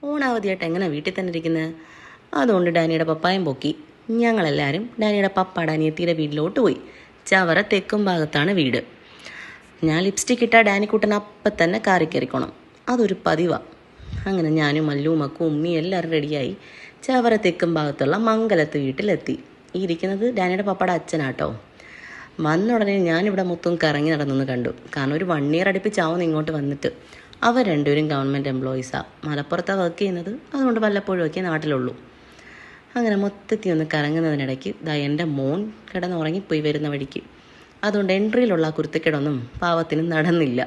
ഓണാവധിയായിട്ട് എങ്ങനെ വീട്ടിൽ തന്നെ ഇരിക്കുന്നത്? അതുകൊണ്ട് ഡാനിയുടെ പപ്പായം പൊക്കി ഞങ്ങളെല്ലാവരും ഡാനിയുടെ പപ്പ അനിയത്തിയുടെ വീട്ടിലോട്ട് പോയി. ചവറ തെക്കും ഭാഗത്താണ് വീട്. ഞാൻ ലിപ്സ്റ്റിക് ഇട്ടാൽ ഡാനിക്കുട്ടൻ അപ്പം തന്നെ കാറി കയറിക്കോണം, അതൊരു പതിവാണ്. അങ്ങനെ ഞാനും മല്ലും മക്കും ഉമ്മയും എല്ലാവരും റെഡിയായി ചവറ തെക്കും ഭാഗത്തുള്ള മംഗലത്ത് വീട്ടിലെത്തി. ഈ ഇരിക്കുന്നത് ഡാനിയുടെ പപ്പയുടെ അച്ഛനാട്ടോ. വന്ന ഉടനെ ഞാനിവിടെ മൊത്തം കറങ്ങി നടന്നെന്ന് കണ്ടു. കാരണം ഒരു 1 ഇയർ അടുപ്പിച്ചാവുന്നു ഇങ്ങോട്ട് വന്നിട്ട്. അവർ രണ്ടുപേരും ഗവൺമെൻറ് എംപ്ലോയീസാണ്. മലപ്പുറത്താണ് വർക്ക് ചെയ്യുന്നത്, അതുകൊണ്ട് വല്ലപ്പോഴും ഒക്കെ നാട്ടിലുള്ളൂ. അങ്ങനെ മൊത്തത്തിൽ ഒന്ന് കറങ്ങുന്നതിനിടയ്ക്ക് എൻ്റെ മോൻ കിടന്നുറങ്ങിപ്പോയി വരുന്ന വഴിക്ക്. അതുകൊണ്ട് എൻട്രിയിലുള്ള ആ കുരുത്തക്കേടൊന്നും പാവത്തിന് നടന്നില്ല.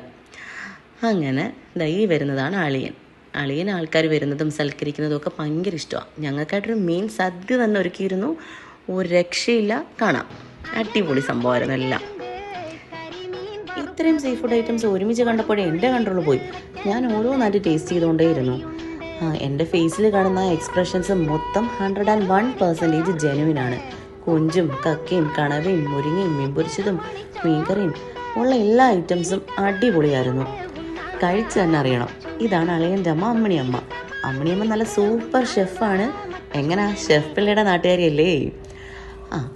അങ്ങനെ ഈ വരുന്നതാണ് അളിയൻ. അളിയൻ ആൾക്കാർ വരുന്നതും സൽക്കരിക്കുന്നതും ഒക്കെ ഭയങ്കര ഇഷ്ടമാണ്. ഞങ്ങൾക്കായിട്ടൊരു മെയിൻ സദ്യ തന്നെ ഒരുക്കിയിരുന്നു. ഒരു രക്ഷയില്ല, കാണാം. അടിപൊളി സംഭവമായിരുന്നു എല്ലാം. ഇത്രയും സീ ഫുഡ് ഐറ്റംസ് ഒരുമിച്ച് കണ്ടപ്പോഴേ എൻ്റെ കൺട്രോൾ പോയി. ഞാൻ ഓരോന്നായിട്ട് ടേസ്റ്റ് ചെയ്തുകൊണ്ടേയിരുന്നു. എൻ്റെ ഫേസിൽ കാണുന്ന എക്സ്പ്രഷൻസ് മൊത്തം 101% ജെനുവിനാണ്. കൊഞ്ചും കക്കയും കണവയും മുരിങ്ങയും മീൻ പൊരിച്ചതും മീൻകറിയും ഉള്ള എല്ലാ ഐറ്റംസും അടിപൊളിയായിരുന്നു. കഴിച്ച് തന്നെ അറിയണം. ഇതാണ് അളിയൻ്റെ അമ്മ അമ്മിണിയമ്മ. അമ്മിണിയമ്മ നല്ല സൂപ്പർ ഷെഫാണ്. എങ്ങനെ ഷെഫ് പിള്ളയുടെ നാട്ടുകാരിയല്ലേ.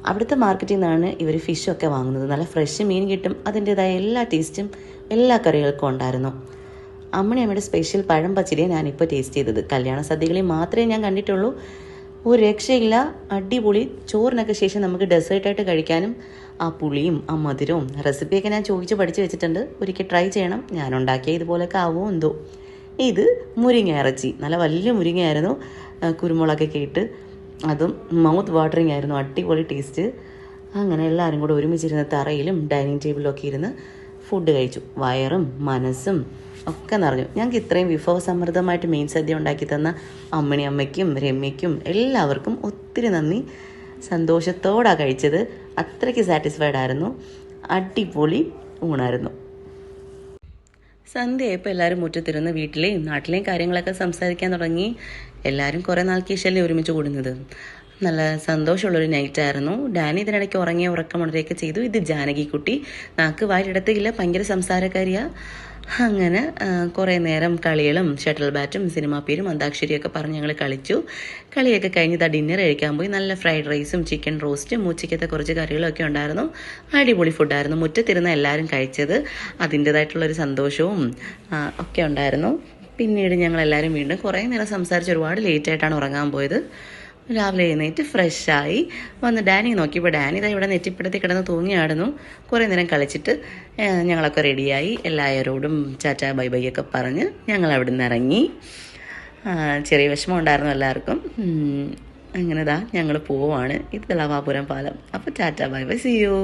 അവിടുത്തെ മാർക്കറ്റിൽ നിന്നാണ് ഇവർ ഫിഷൊക്കെ വാങ്ങുന്നത്. നല്ല ഫ്രഷ് മീൻ കിട്ടും. അതിൻ്റേതായ എല്ലാ ടേസ്റ്റും എല്ലാ കറികൾക്കും ഉണ്ടായിരുന്നു. അമ്മിണിയമ്മയുടെ സ്പെഷ്യൽ പഴം പച്ചടിയാണ് ഞാനിപ്പോൾ ടേസ്റ്റ് ചെയ്തത്. കല്യാണ സദ്യകളിൽ മാത്രമേ ഞാൻ കണ്ടിട്ടുള്ളൂ. ഒരു രക്ഷയില്ല, അടിപൊളി. ചോറിനൊക്കെ ശേഷം നമുക്ക് ഡെസേർട്ടായിട്ട് കഴിക്കാനും ആ പുളിയും ആ മധുരവും റെസിപ്പിയൊക്കെ ഞാൻ ചോദിച്ച് പഠിച്ച് വെച്ചിട്ടുണ്ട്. ഒരിക്കൽ ട്രൈ ചെയ്യണം. ഞാൻ ഉണ്ടാക്കിയ ഇതുപോലെയൊക്കെ ആവുമോ എന്തോ. ഇത് മുരിങ്ങ ഇറച്ചി, നല്ല വലിയ മുരിങ്ങയായിരുന്നു. കുരുമുളകൊക്കെ ഇട്ട് അതും മൗത്ത് വാട്ടറിങ് ആയിരുന്നു. അടിപൊളി ടേസ്റ്റ്. അങ്ങനെ എല്ലാവരും കൂടെ ഒരുമിച്ചിരുന്ന് തറയിലും ഡൈനിങ് ടേബിളിലും ഒക്കെ ഇരുന്ന് ഫുഡ് കഴിച്ചു. വയറും മനസ്സും ഒക്കെ നിറഞ്ഞു. ഞങ്ങൾക്ക് ഇത്രയും വിഭവസമൃദ്ധമായിട്ട് മെയിൻ സദ്യ ഉണ്ടാക്കി തന്ന അമ്മിണിയമ്മയ്ക്കും രമ്യയ്ക്കും എല്ലാവർക്കും ഒത്തിരി നന്ദി. സന്തോഷത്തോടാണ് കഴിച്ചത്. അത്രയ്ക്ക് സാറ്റിസ്ഫൈഡ് ആയിരുന്നു. അടിപൊളി ഊണായിരുന്നു. സന്ധ്യയായപ്പോൾ എല്ലാവരും മുറ്റത്തിരുന്ന് വീട്ടിലെയും നാട്ടിലെയും കാര്യങ്ങളൊക്കെ സംസാരിക്കാൻ തുടങ്ങി. എല്ലാവരും കുറേ നാൾക്ക് ശേഷമല്ലേ ഒരുമിച്ച് കൂടുന്നത്. നല്ല സന്തോഷമുള്ളൊരു നൈറ്റായിരുന്നു. ഡാനി ഇതിനിടയ്ക്ക് ഉറക്കമുണരുകയൊക്കെ ചെയ്തു. ഇത് ജാനകിക്കുട്ടി, നാക്ക് വായിലിടത്തില്ല, ഭയങ്കര സംസാരക്കാരിയാണ്. അങ്ങനെ കുറേ നേരം കളികളും ഷട്ടിൽ ബാറ്റും സിനിമാ പേരും അന്താക്ഷരിയൊക്കെ പറഞ്ഞ് ഞങ്ങൾ കളിച്ചു. കളിയൊക്കെ കഴിഞ്ഞ് ഡിന്നർ കഴിക്കാൻ പോയി. നല്ല ഫ്രൈഡ് റൈസും ചിക്കൻ റോസ്റ്റും ഉച്ചയ്ക്കത്തെ കുറച്ച് കറികളൊക്കെ ഉണ്ടായിരുന്നു. അടിപൊളി ഫുഡായിരുന്നു. മുറ്റത്തിരുന്ന് എല്ലാവരും കഴിച്ചത് അതിൻ്റേതായിട്ടുള്ളൊരു സന്തോഷവും ഒക്കെ ഉണ്ടായിരുന്നു. പിന്നീട് ഞങ്ങളെല്ലാവരും വീണ്ടും കുറേ നേരം സംസാരിച്ച് ഒരുപാട് ലേറ്റായിട്ടാണ് ഉറങ്ങാൻ പോയത്. രാവിലെ എഴുന്നേറ്റ് ഫ്രഷായി വന്ന് ഡാനി നോക്കിയപ്പോൾ ഡാനി ഇതാ ഇവിടെ നെറ്റിപ്പിടത്തി കിടന്ന് തൂങ്ങിയാടുന്നു. കുറേ നേരം കളിച്ചിട്ട് ഞങ്ങളൊക്കെ റെഡിയായി. എല്ലാവരോടും ടാറ്റ ബൈ ബൈ ഒക്കെ പറഞ്ഞ് ഞങ്ങൾ അവിടെ നിന്ന് ഇറങ്ങി. ചെറിയ വിഷമം ഉണ്ടായിരുന്നു എല്ലാവർക്കും. അങ്ങനെ ഞങ്ങൾ പോവാണ്. ഇത് ലവാപുരം പാലം. അപ്പോൾ tata bye bye, see U.